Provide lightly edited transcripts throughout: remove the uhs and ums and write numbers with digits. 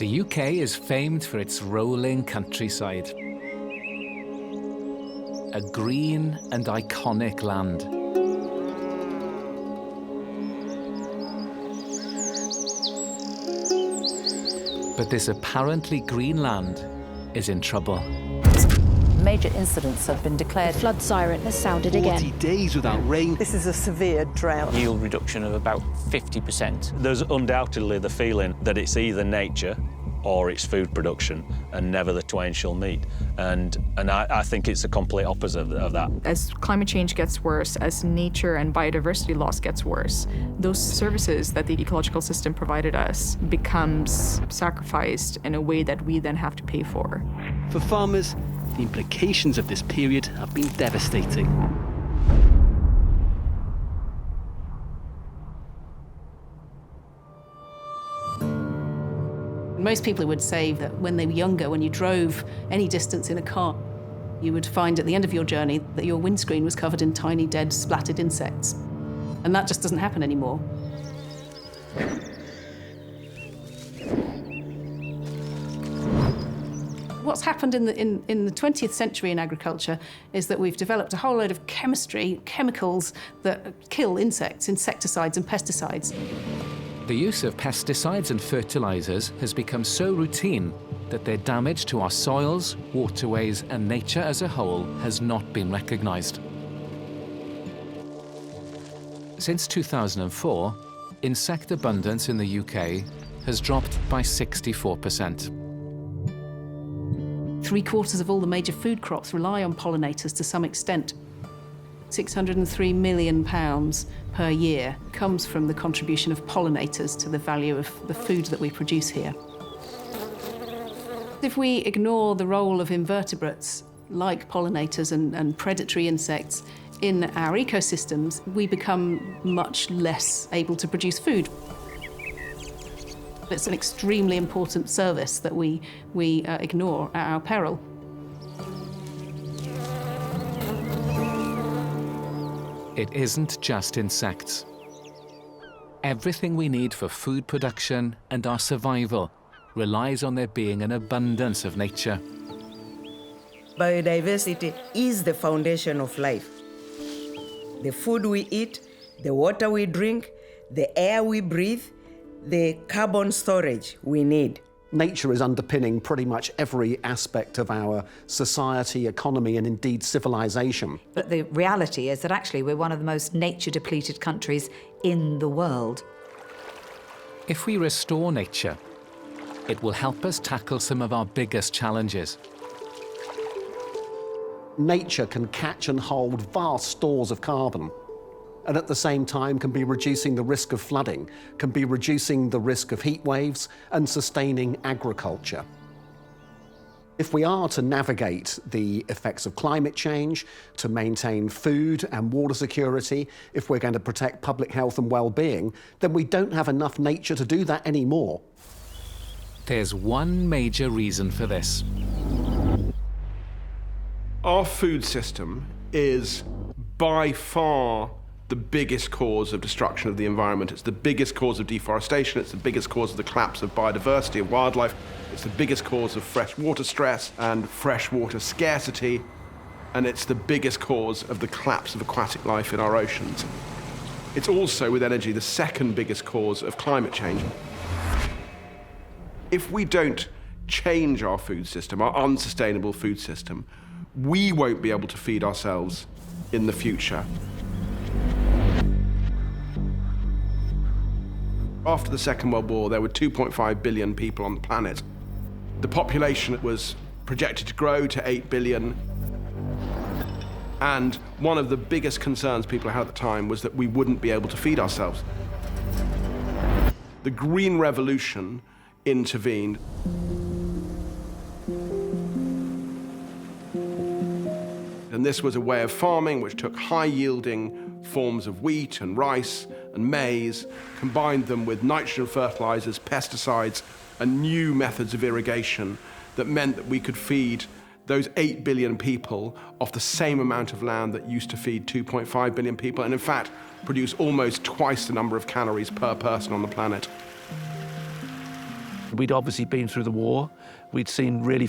The UK is famed for its rolling countryside. A green and iconic land. But this apparently green land is in trouble. Major incidents have been declared. The flood siren has sounded again. 40 days without rain. This is a severe drought. Yield reduction of about 50%. There's undoubtedly the feeling that it's either nature or it's food production, and never the twain shall meet. And I think it's the complete opposite of that. As climate change gets worse, as nature and biodiversity loss gets worse, those services that the ecological system provided us becomes sacrificed in a way that we then have to pay for. For farmers, the implications of this period have been devastating. Most people would say that when they were younger, when you drove any distance in a car, you would find at the end of your journey that your windscreen was covered in tiny, dead, splattered insects. And that just doesn't happen anymore. What's happened in the 20th century in agriculture is that we've developed a whole load of chemistry, chemicals that kill insects, insecticides and pesticides. The use of pesticides and fertilizers has become so routine that their damage to our soils, waterways, and nature as a whole has not been recognized. Since 2004, insect abundance in the UK has dropped by 64%. 3/4 of all the major food crops rely on pollinators to some extent. £603 million per year comes from the contribution of pollinators to the value of the food that we produce here. If we ignore the role of invertebrates, like pollinators and predatory insects, in our ecosystems, we become much less able to produce food. It's an extremely important service that we ignore at our peril. It isn't just insects. Everything we need for food production and our survival relies on there being an abundance of nature. Biodiversity is the foundation of life. The food we eat, the water we drink, the air we breathe, the carbon storage we need. Nature is underpinning pretty much every aspect of our society, economy, and indeed civilization. But the reality is that actually we're one of the most nature-depleted countries in the world. If we restore nature, it will help us tackle some of our biggest challenges. Nature can catch and hold vast stores of carbon, and at the same time can be reducing the risk of flooding, can be reducing the risk of heat waves and sustaining agriculture. If we are to navigate the effects of climate change, to maintain food and water security, if we're going to protect public health and well-being, then we don't have enough nature to do that anymore. There's one major reason for this. Our food system is by far the biggest cause of destruction of the environment. It's the biggest cause of deforestation. It's the biggest cause of the collapse of biodiversity of wildlife. It's the biggest cause of freshwater stress and freshwater scarcity. And it's the biggest cause of the collapse of aquatic life in our oceans. It's also, with energy, the second biggest cause of climate change. If we don't change our food system, our unsustainable food system, we won't be able to feed ourselves in the future. After the Second World War, there were 2.5 billion people on the planet. The population was projected to grow to 8 billion. And one of the biggest concerns people had at the time was that we wouldn't be able to feed ourselves. The Green Revolution intervened. And this was a way of farming which took high-yielding forms of wheat and rice and maize, combined them with nitrogen fertilizers, pesticides, and new methods of irrigation that meant that we could feed those 8 billion people off the same amount of land that used to feed 2.5 billion people, and in fact, produce almost twice the number of calories per person on the planet. We'd obviously been through the war. We'd seen really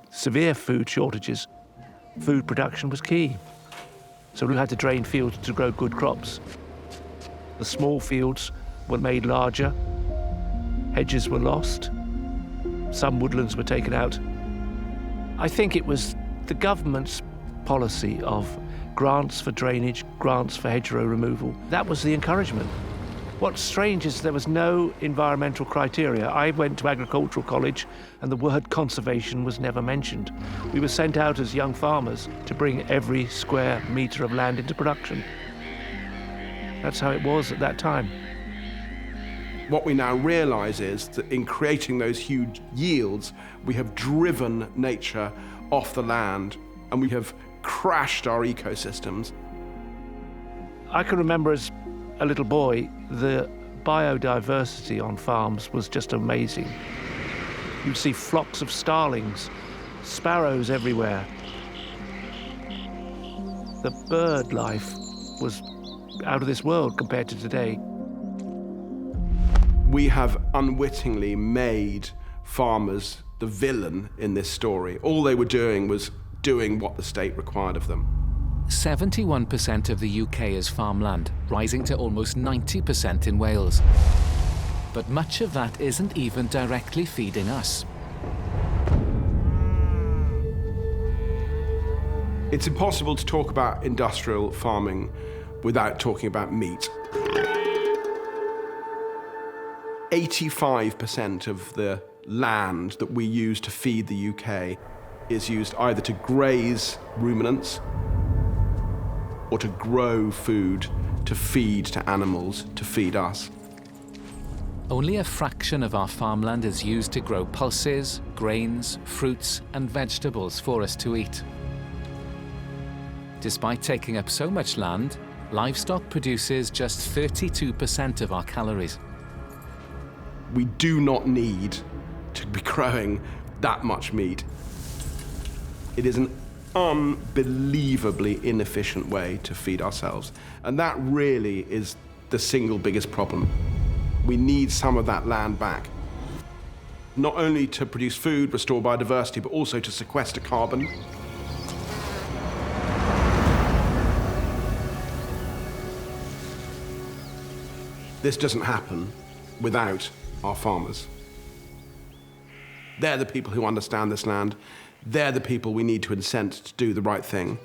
severe food shortages. Food production was key. So we had to drain fields to grow good crops. The small fields were made larger. Hedges were lost. Some woodlands were taken out. I think it was the government's policy of grants for drainage, grants for hedgerow removal. That was the encouragement. What's strange is there was no environmental criteria. I went to agricultural college and the word conservation was never mentioned. We were sent out as young farmers to bring every square metre of land into production. That's how it was at that time. What we now realise is that in creating those huge yields, we have driven nature off the land and we have crashed our ecosystems. I can remember as a little boy, the biodiversity on farms was just amazing. You'd see flocks of starlings, sparrows everywhere. The bird life was out of this world compared to today. We have unwittingly made farmers the villain in this story. All they were doing was doing what the state required of them. 71% of the UK is farmland, rising to almost 90% in Wales. But much of that isn't even directly feeding us. It's impossible to talk about industrial farming without talking about meat. 85% of the land that we use to feed the UK is used either to graze ruminants or to grow food to feed to animals, to feed us. Only a fraction of our farmland is used to grow pulses, grains, fruits and vegetables for us to eat. Despite taking up so much land, livestock produces just 32% of our calories. We do not need to be growing that much meat. It is an unbelievably inefficient way to feed ourselves. And that really is the single biggest problem. We need some of that land back. Not only to produce food, restore biodiversity, but also to sequester carbon. This doesn't happen without our farmers. They're the people who understand this land. They're the people we need to incent to do the right thing.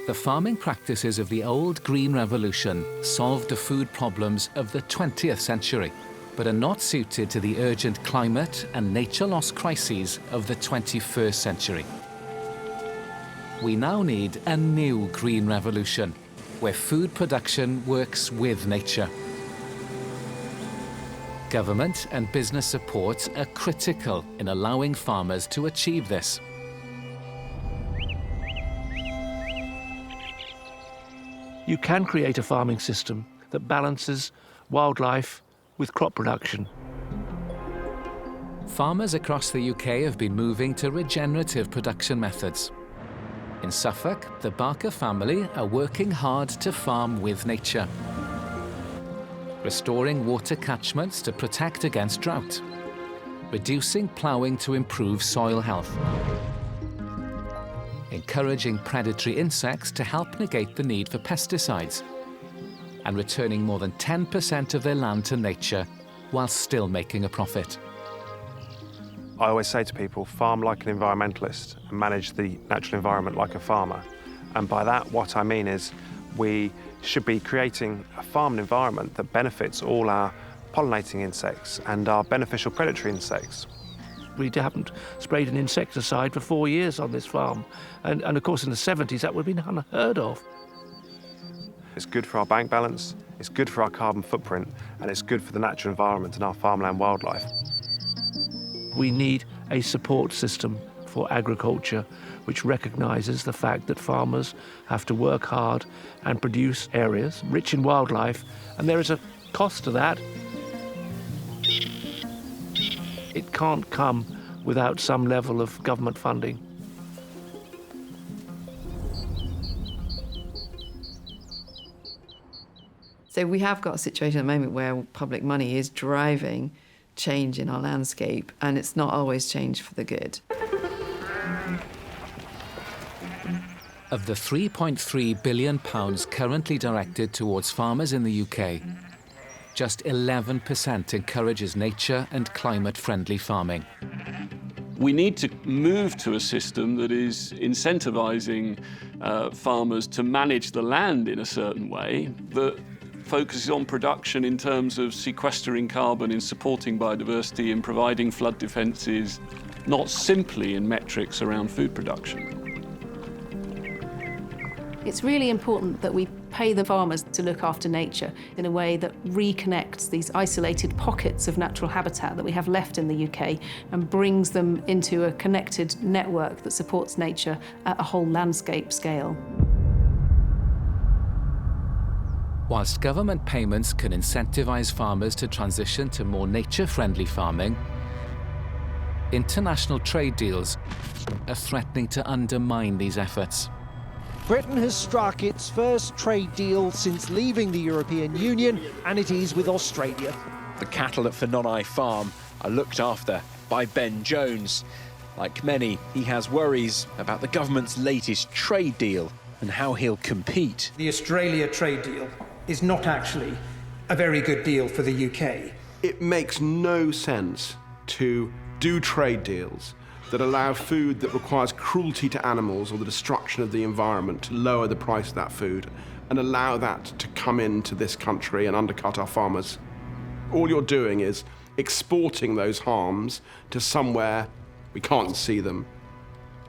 The farming practices of the old Green Revolution solved the food problems of the 20th century, but are not suited to the urgent climate and nature loss crises of the 21st century. We now need a new Green Revolution, where food production works with nature. Government and business support are critical in allowing farmers to achieve this. You can create a farming system that balances wildlife with crop production. Farmers across the UK have been moving to regenerative production methods. In Suffolk, the Barker family are working hard to farm with nature, restoring water catchments to protect against drought, reducing ploughing to improve soil health, encouraging predatory insects to help negate the need for pesticides, and returning more than 10% of their land to nature while still making a profit. I always say to people, farm like an environmentalist and manage the natural environment like a farmer. And by that, what I mean is we should be creating a farming environment that benefits all our pollinating insects and our beneficial predatory insects. We haven't sprayed an insecticide for 4 years on this farm. And of course, in the 70s, that would have been unheard of. It's good for our bank balance, it's good for our carbon footprint, and it's good for the natural environment and our farmland wildlife. We need a support system for agriculture which recognises the fact that farmers have to work hard and produce areas rich in wildlife, and there is a cost to that. It can't come without some level of government funding. So we have got a situation at the moment where public money is driving change in our landscape, and it's not always change for the good. Of the £3.3 billion currently directed towards farmers in the UK, just 11% encourages nature and climate-friendly farming. We need to move to a system that is incentivising farmers to manage the land in a certain way that focuses on production in terms of sequestering carbon, in supporting biodiversity, in providing flood defences, not simply in metrics around food production. It's really important that we pay the farmers to look after nature in a way that reconnects these isolated pockets of natural habitat that we have left in the UK and brings them into a connected network that supports nature at a whole landscape scale. Whilst government payments can incentivise farmers to transition to more nature-friendly farming, international trade deals are threatening to undermine these efforts. Britain has struck its first trade deal since leaving the European Union, and it is with Australia. The cattle at Fenonai Farm are looked after by Ben Jones. Like many, he has worries about the government's latest trade deal and how he'll compete. The Australia trade deal is not actually a very good deal for the UK. It makes no sense to do trade deals that allow food that requires cruelty to animals or the destruction of the environment to lower the price of that food and allow that to come into this country and undercut our farmers. All you're doing is exporting those harms to somewhere we can't see them,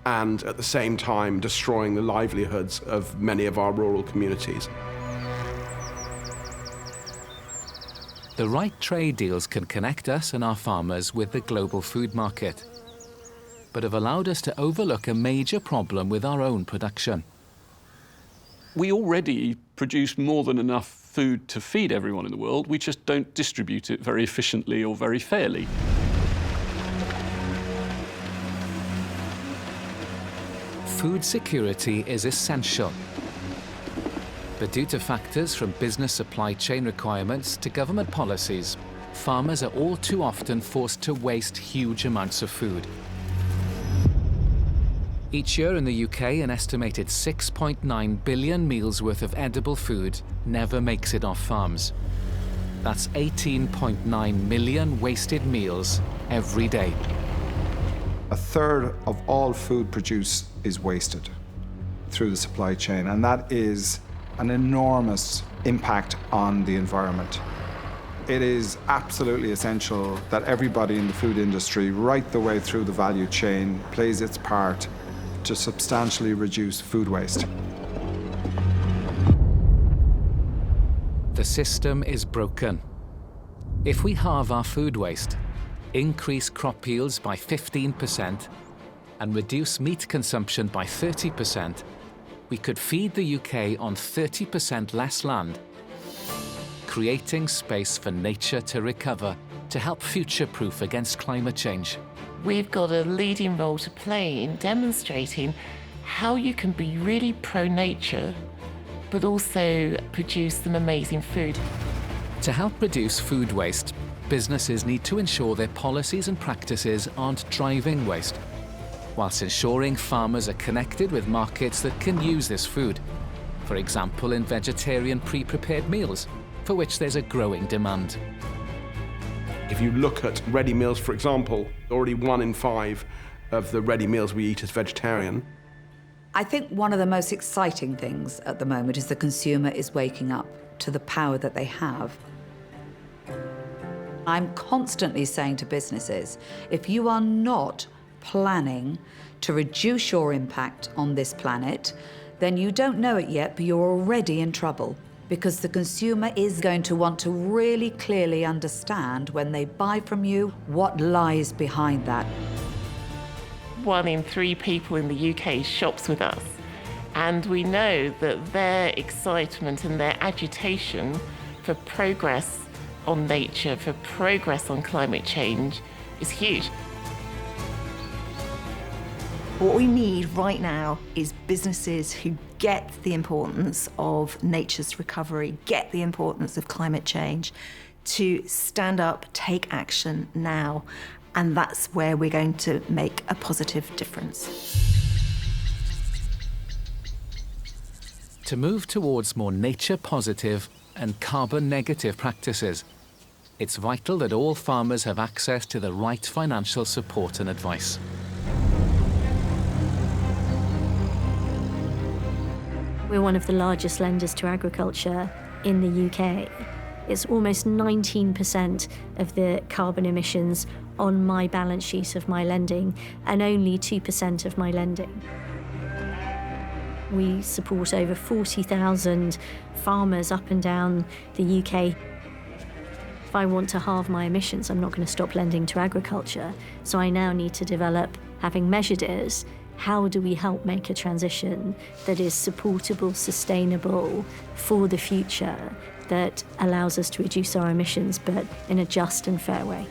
and at the same time destroying the livelihoods of many of our rural communities. The right trade deals can connect us and our farmers with the global food market, but have allowed us to overlook a major problem with our own production. We already produce more than enough food to feed everyone in the world. We just don't distribute it very efficiently or very fairly. Food security is essential. But due to factors from business supply chain requirements to government policies, farmers are all too often forced to waste huge amounts of food. Each year in the UK, an estimated 6.9 billion meals worth of edible food never makes it off farms. That's 18.9 million wasted meals every day. A third of all food produced is wasted through the supply chain, and that is an enormous impact on the environment. It is absolutely essential that everybody in the food industry, right the way through the value chain, plays its part to substantially reduce food waste. The system is broken. If we halve our food waste, increase crop yields by 15%, and reduce meat consumption by 30%, we could feed the UK on 30% less land, creating space for nature to recover to help future-proof against climate change. We've got a leading role to play in demonstrating how you can be really pro-nature, but also produce some amazing food. To help reduce food waste, businesses need to ensure their policies and practices aren't driving waste, whilst ensuring farmers are connected with markets that can use this food, for example in vegetarian pre-prepared meals, for which there's a growing demand. If you look at ready meals, for example, already 1 in 5 of the ready meals we eat is vegetarian. I think one of the most exciting things at the moment is the consumer is waking up to the power that they have. I'm constantly saying to businesses, if you are not planning to reduce your impact on this planet, then you don't know it yet, but you're already in trouble. Because the consumer is going to want to really clearly understand when they buy from you what lies behind that. 1 in 3 people in the UK shops with us, and we know that their excitement and their agitation for progress on nature, for progress on climate change is huge. What we need right now is businesses who get the importance of nature's recovery, get the importance of climate change, to stand up, take action now. And that's where we're going to make a positive difference. To move towards more nature-positive and carbon-negative practices, it's vital that all farmers have access to the right financial support and advice. We're one of the largest lenders to agriculture in the UK. It's almost 19% of the carbon emissions on my balance sheet of my lending, and only 2% of my lending. We support over 40,000 farmers up and down the UK. If I want to halve my emissions, I'm not going to stop lending to agriculture. So I now need to develop, having measured it, how do we help make a transition that is supportable, sustainable for the future, that allows us to reduce our emissions, but in a just and fair way.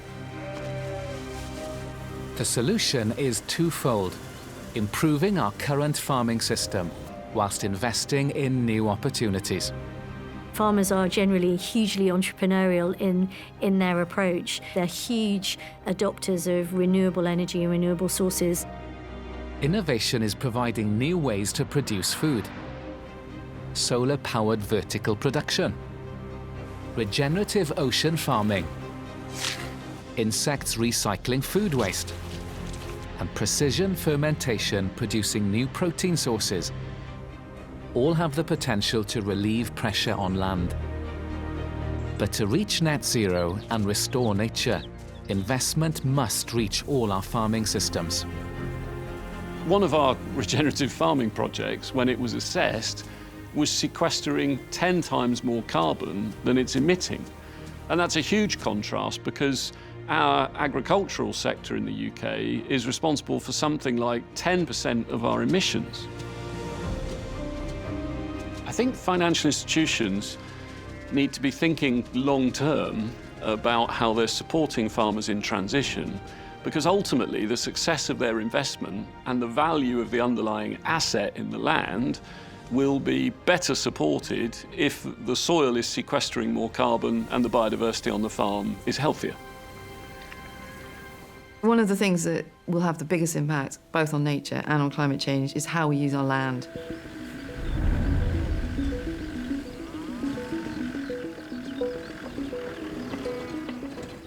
The solution is twofold: improving our current farming system whilst investing in new opportunities. Farmers are generally hugely entrepreneurial in their approach. They're huge adopters of renewable energy and renewable sources. Innovation is providing new ways to produce food. Solar-powered vertical production, regenerative ocean farming, insects recycling food waste, and precision fermentation producing new protein sources, all have the potential to relieve pressure on land. But to reach net zero and restore nature, investment must reach all our farming systems. One of our regenerative farming projects, when it was assessed, was sequestering 10 times more carbon than it's emitting. And that's a huge contrast because our agricultural sector in the UK is responsible for something like 10% of our emissions. I think financial institutions need to be thinking long-term about how they're supporting farmers in transition, because ultimately the success of their investment and the value of the underlying asset in the land will be better supported if the soil is sequestering more carbon and the biodiversity on the farm is healthier. One of the things that will have the biggest impact, both on nature and on climate change, is how we use our land.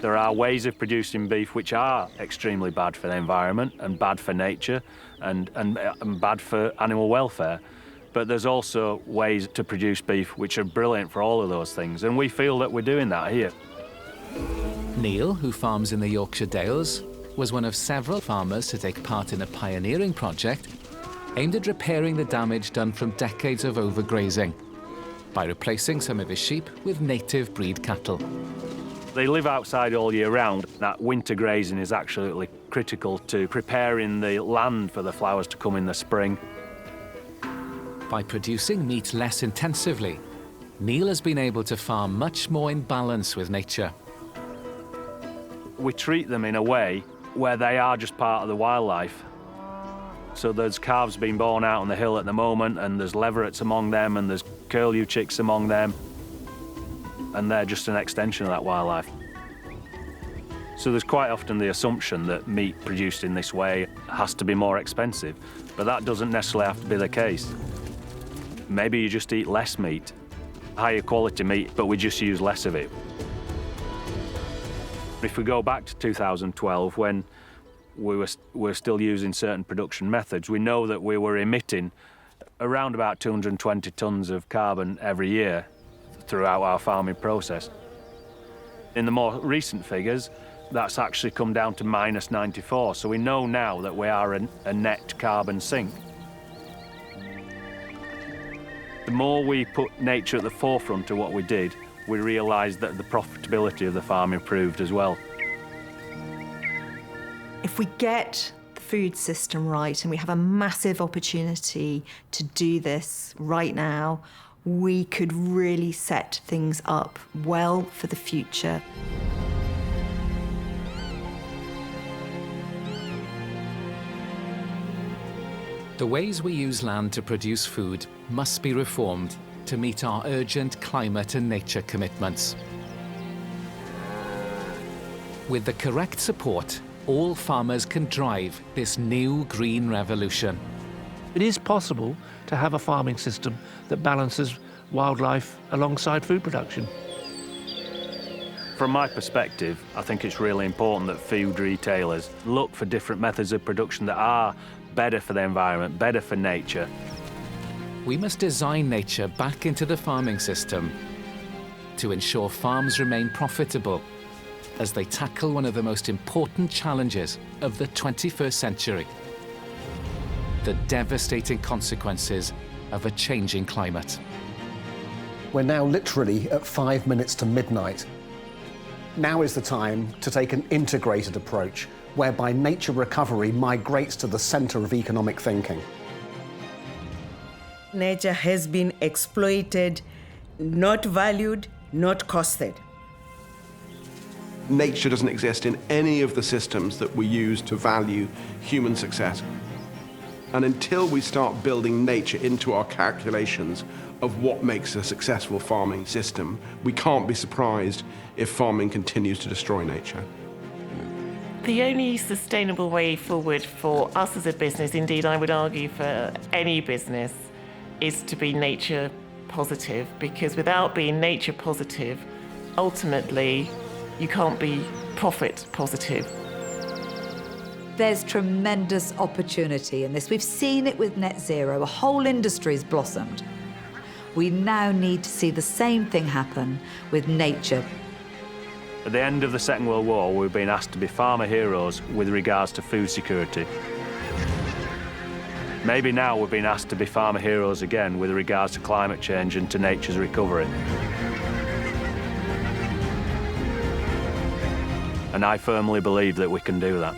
There are ways of producing beef which are extremely bad for the environment and bad for nature and bad for animal welfare. But there's also ways to produce beef which are brilliant for all of those things, and we feel that we're doing that here. Neil, who farms in the Yorkshire Dales, was one of several farmers to take part in a pioneering project aimed at repairing the damage done from decades of overgrazing by replacing some of his sheep with native breed cattle. They live outside all year round. That winter grazing is absolutely critical to preparing the land for the flowers to come in the spring. By producing meat less intensively, Neil has been able to farm much more in balance with nature. We treat them in a way where they are just part of the wildlife. So there's calves being born out on the hill at the moment, and there's leverets among them, and there's curlew chicks among them. And they're just an extension of that wildlife. So there's quite often the assumption that meat produced in this way has to be more expensive, but that doesn't necessarily have to be the case. Maybe you just eat less meat, higher quality meat, but we just use less of it. If we go back to 2012, when we were still using certain production methods, we know that we were emitting around about 220 tonnes of carbon every year throughout our farming process. In the more recent figures, that's actually come down to minus 94, so we know now that we are a net carbon sink. The more we put nature at the forefront of what we did, we realised that the profitability of the farm improved as well. If we get the food system right, and we have a massive opportunity to do this right now, we could really set things up well for the future. The ways we use land to produce food must be reformed to meet our urgent climate and nature commitments. With the correct support, all farmers can drive this new green revolution. It is possible to have a farming system that balances wildlife alongside food production. From my perspective, I think it's really important that food retailers look for different methods of production that are better for the environment, better for nature. We must design nature back into the farming system to ensure farms remain profitable as they tackle one of the most important challenges of the 21st century: the devastating consequences of a changing climate. We're now literally at 5 minutes to midnight. Now is the time to take an integrated approach whereby nature recovery migrates to the centre of economic thinking. Nature has been exploited, not valued, not costed. Nature doesn't exist in any of the systems that we use to value human success. And until we start building nature into our calculations of what makes a successful farming system, we can't be surprised if farming continues to destroy nature. The only sustainable way forward for us as a business, indeed I would argue for any business, is to be nature positive, because without being nature positive, ultimately you can't be profit positive. There's tremendous opportunity in this. We've seen it with net zero. A whole industry's blossomed. We now need to see the same thing happen with nature. At the end of the Second World War, we've been asked to be farmer heroes with regards to food security. Maybe now we're being asked to be farmer heroes again with regards to climate change and to nature's recovery. And I firmly believe that we can do that.